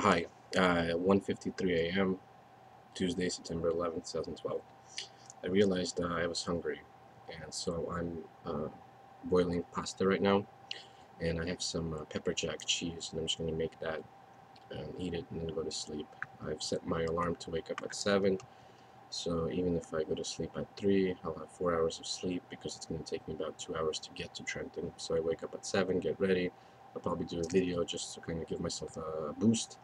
Hi, 1:53 a.m., Tuesday, September 11th, 2012. I realized I was hungry, and so I'm boiling pasta right now, and I have some pepper jack cheese, and I'm just going to make that and eat it and then go to sleep. I've set my alarm to wake up at 7, so even if I go to sleep at 3, I'll have 4 hours of sleep because it's going to take me about 2 hours to get to Trenton. So I wake up at 7, get ready. I'll probably do a video just to kind of give myself a boost.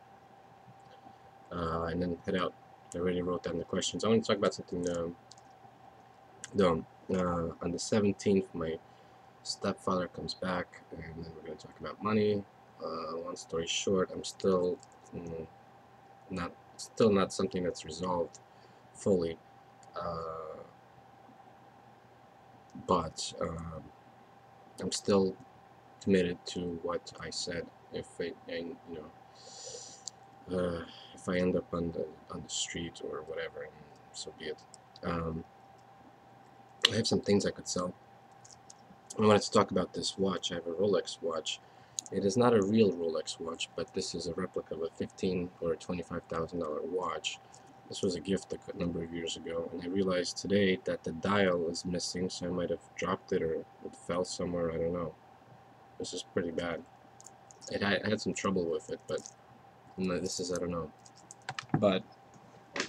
And then head out. I already wrote down the questions. I want to talk about something dumb. On the 17th, my stepfather comes back, and then we're going to talk about money. Long story short, I'm still not something that's resolved fully, but I'm still committed to what I said. If if I end up on the street or whatever, so be it. I have some things I could sell. I wanted to talk about this watch. I have a Rolex watch. It is not a real Rolex watch, but this is a replica of a $15,000 or $25,000 watch. This was a gift a number of years ago, and I realized today that the dial is missing, so I might have dropped it or it fell somewhere. I don't know. This is pretty bad. I had some trouble with it, but this is, I don't know. But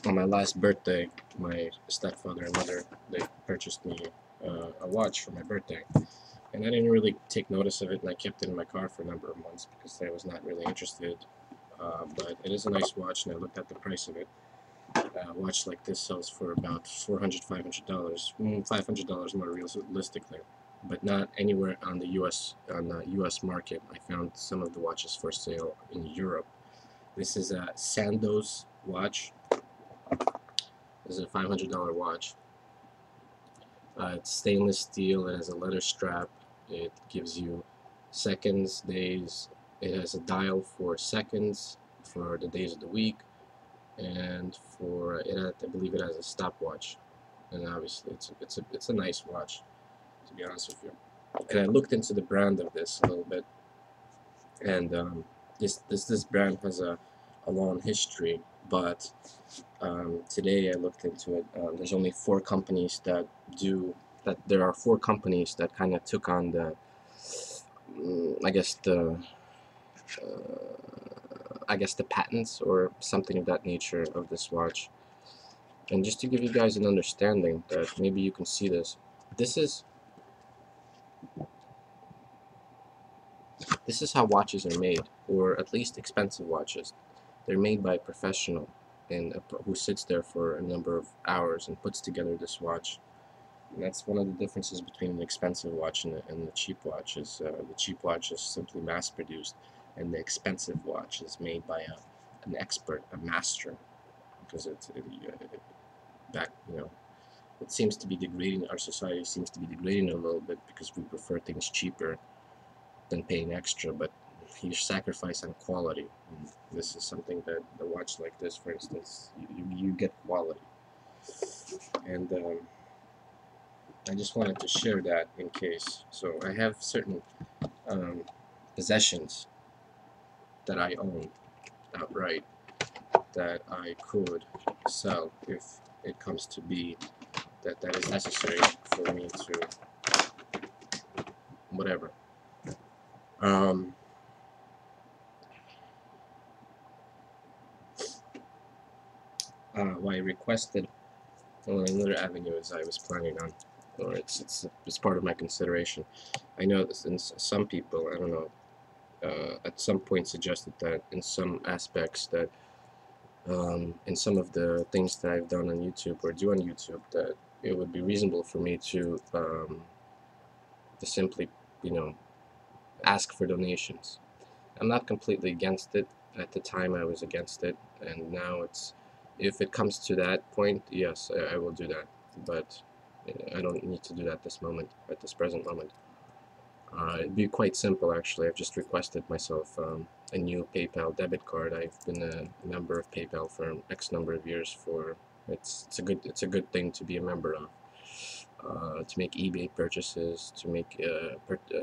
on my last birthday, my stepfather and mother, they purchased me a watch for my birthday. And I didn't really take notice of it, and I kept it in my car for a number of months because I was not really interested. But it is a nice watch, and I looked at the price of it. A watch like this sells for about $400, $500, $500 more realistically, but not anywhere on the U.S. market. I found some of the watches for sale in Europe. This is a Sandoz watch. This is a $500 watch. It's stainless steel. It has a leather strap. It gives you seconds, days. It has a dial for seconds for the days of the week, and for it, I believe it has a stopwatch. And obviously, it's a nice watch, to be honest with you. And I looked into the brand of this a little bit, and this brand has a long history, but today I looked into it. There's only 4 companies that do that. There are 4 companies that kind of took on the, I guess the patents or something of that nature of this watch. And just to give you guys an understanding that maybe you can see this, this is how watches are made, or at least expensive watches. They're made by a professional and who sits there for a number of hours and puts together this watch. And that's one of the differences between an expensive watch and the cheap watch. Is the cheap watch is simply mass-produced, and the expensive watch is made by an expert, a master, because it seems to be degrading. Our society seems to be degrading a little bit because we prefer things cheaper than paying extra, but you sacrifice on quality. And this is something that the watch like this, for instance, you get quality. And I just wanted to share that in case. So I have certain possessions that I own outright that I could sell if it comes to be that is necessary for me to whatever. Why I requested another avenue as I was planning on, or it's part of my consideration. I know that some people, I don't know, at some point suggested that in some aspects that in some of the things that I've done on YouTube or do on YouTube, that it would be reasonable for me to simply, ask for donations. I'm not completely against it. At the time, I was against it, and now if it comes to that point, yes, I will do that. But I don't need to do that at this present moment. It'd be quite simple, actually. I've just requested myself a new PayPal debit card. I've been a member of PayPal for X number of years. It's a good thing to be a member of. To make eBay purchases, to make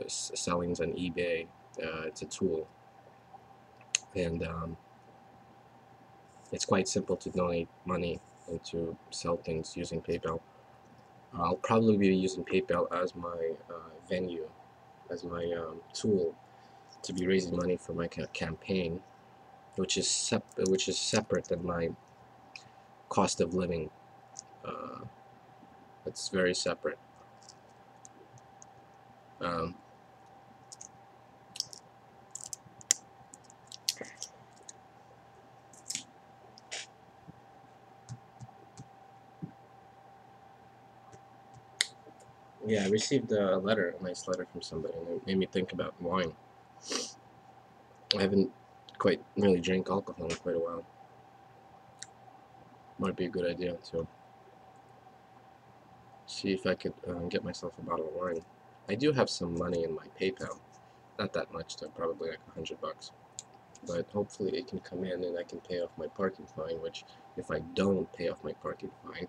sellings on eBay. It's a tool, and It's quite simple to donate money and to sell things using PayPal. I'll probably be using PayPal as my venue, as my tool to be raising money for my campaign, which is separate than my cost of living. Uh, it's very separate. Um, yeah, I received a letter, a nice letter from somebody, and it made me think about wine. I haven't quite really drank alcohol in quite a while. Might be a good idea to see if I could get myself a bottle of wine. I do have some money in my PayPal. Not that much, though, probably like $100. But hopefully it can come in and I can pay off my parking fine, which if I don't pay off my parking fine,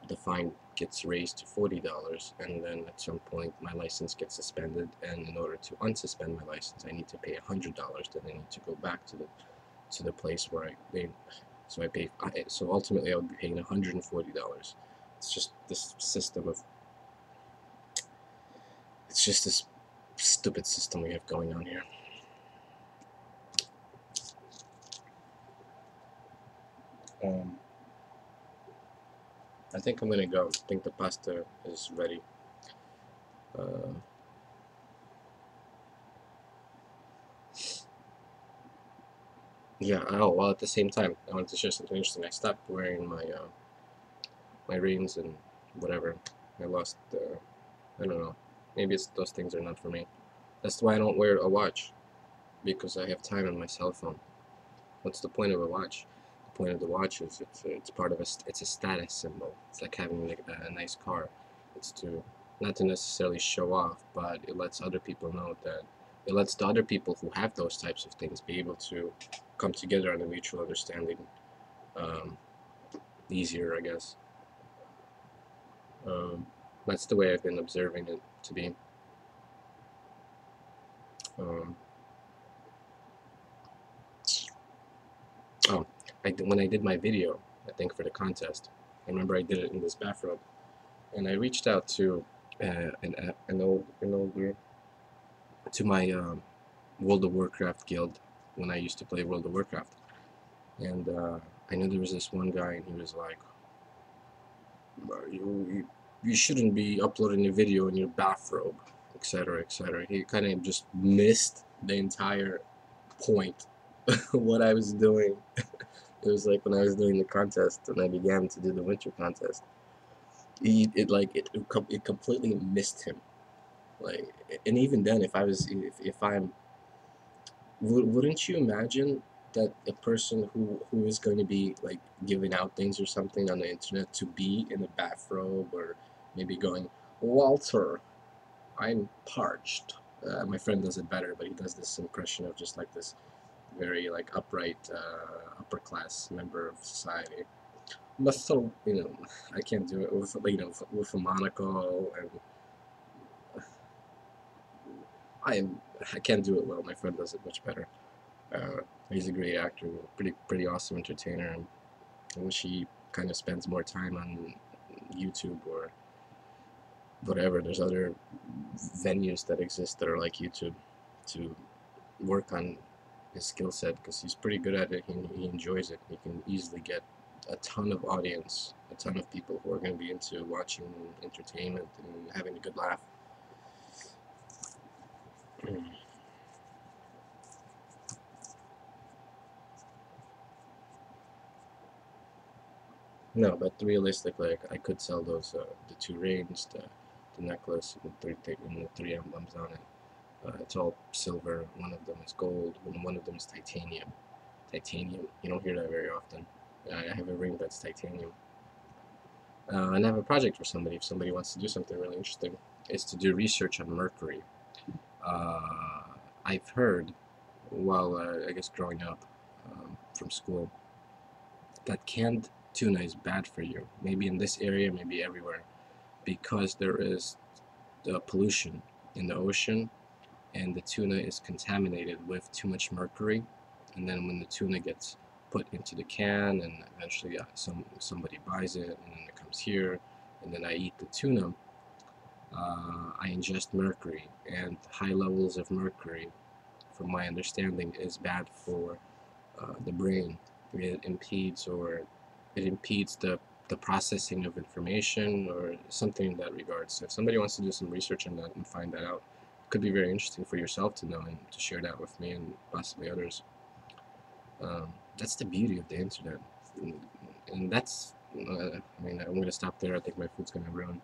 the fine gets raised to $40, and then at some point my license gets suspended, and in order to unsuspend my license I need to pay $100. Then I need to go back to the place where so ultimately I would be paying $140. It's just this system of it's just this stupid system we have going on here. I think I'm gonna go. I think the pasta is ready. Uh, yeah. Oh well. At the same time, I wanted to share something interesting. I stopped wearing my rings and whatever. I lost. I don't know. Maybe it's those things are not for me. That's why I don't wear a watch, because I have time on my cell phone. What's the point of a watch? The point of the watch is it's part of it's a status symbol. It's like having a nice car. It's to not to necessarily show off, but it lets other people know that it lets the other people who have those types of things be able to come together on a mutual understanding um, easier, I guess. Um, that's the way I've been observing it to be. Um, oh, when I did my video, I think for the contest, I remember I did it in this bathrobe, and I reached out to an older to my World of Warcraft guild when I used to play World of Warcraft, and I knew there was this one guy, and he was like, you shouldn't be uploading a video in your bathrobe, etc., etc." He kind of just missed the entire point what I was doing. It was like when I was doing the contest and I began to do the winter contest. It completely missed him. Like, and even then, if I'm, wouldn't you imagine that a person who is going to be like giving out things or something on the internet to be in a bathrobe, or maybe going, Walter, I'm parched. My friend does it better, but he does this impression of just like this very like upright upper class member of society. But so, I can't do it with with a monocle, and I I can't do it well. My friend does it much better. He's a great actor, pretty awesome entertainer, and I wish he kind of spends more time on YouTube or whatever. There's other venues that exist that are like YouTube to work on his skill set, because he's pretty good at it. He enjoys it. He can easily get a ton of audience, a ton of people who are going to be into watching entertainment and having a good laugh. No, but realistically, I could sell those the two rings, the necklace, and the three emblems on it. It's all silver. One of them is gold, and one of them is titanium. Titanium. You don't hear that very often. I have a ring that's titanium. And I have a project for somebody. If somebody wants to do something really interesting, is to do research on mercury. Uh, I've heard, while I guess growing up from school, that canned tuna is bad for you. Maybe in this area, maybe everywhere, because there is pollution in the ocean, and the tuna is contaminated with too much mercury. And then when the tuna gets put into the can, and eventually somebody buys it, and then it comes here, and then I eat the tuna. I ingest mercury, and high levels of mercury, from my understanding, is bad for the brain. It impedes the processing of information or something in that regard. So if somebody wants to do some research on that and find that out, it could be very interesting for yourself to know and to share that with me and possibly others. That's the beauty of the internet, and that's I mean, I'm gonna stop there. I think my food's gonna ruin.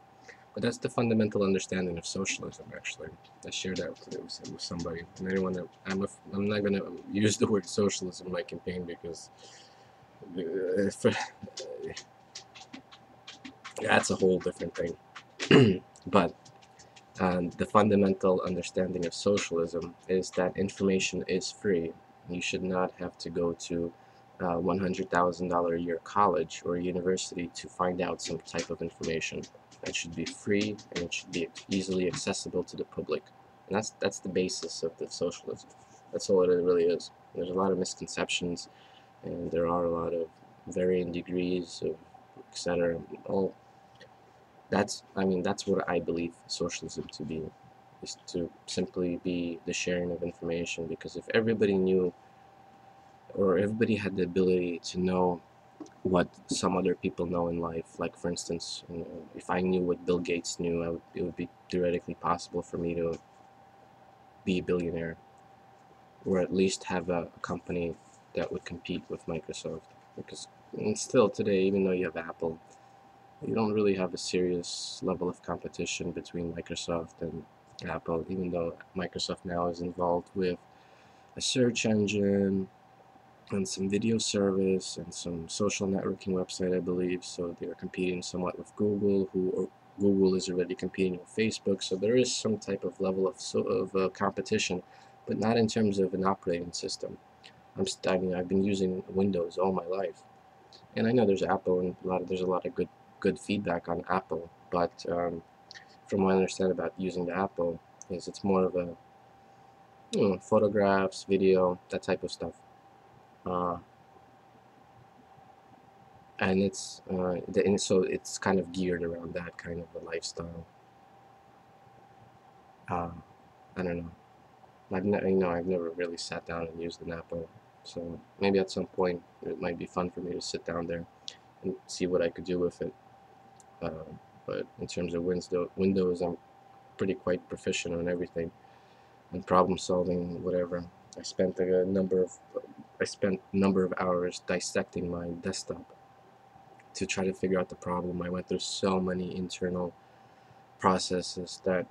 But that's the fundamental understanding of socialism, actually. I share that with somebody. And anyone that I'm not going to use the word socialism in my campaign because that's a whole different thing. But the fundamental understanding of socialism is that information is free. You should not have to go to $100,000 a year college or university to find out some type of information. It should be free, and it should be easily accessible to the public. And that's the basis of the socialism. That's all it really is. There's a lot of misconceptions, and there are a lot of varying degrees of etc. All that's what I believe socialism to be, is to simply be the sharing of information. Because if everybody knew, or everybody had the ability to know what some other people know in life, like for instance, if I knew what Bill Gates knew, it would be theoretically possible for me to be a billionaire, or at least have a company that would compete with Microsoft. Because still today, even though you have Apple, you don't really have a serious level of competition between Microsoft and Apple, even though Microsoft now is involved with a search engine and some video service and some social networking website, I believe. So they're competing somewhat with Google, Google is already competing with Facebook. So there is some type of level of competition, but not in terms of an operating system. I've been using Windows all my life, and I know there's Apple, and there's a lot of good feedback on Apple. But from what I understand about using the Apple, is it's more of a photographs, video, that type of stuff. And so it's kind of geared around that kind of a lifestyle. Uh, I don't know. I've never really sat down and used an Apple, so maybe at some point it might be fun for me to sit down there and see what I could do with it. But in terms of Windows, I'm pretty quite proficient on everything and problem solving, whatever. I spent a number of hours dissecting my desktop to try to figure out the problem. I went through so many internal processes that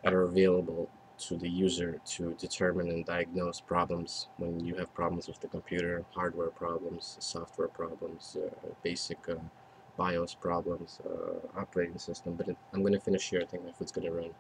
are available to the user to determine and diagnose problems when you have problems with the computer, hardware problems, software problems, basic BIOS problems, operating system. But I'm going to finish here. I think my food's going to run.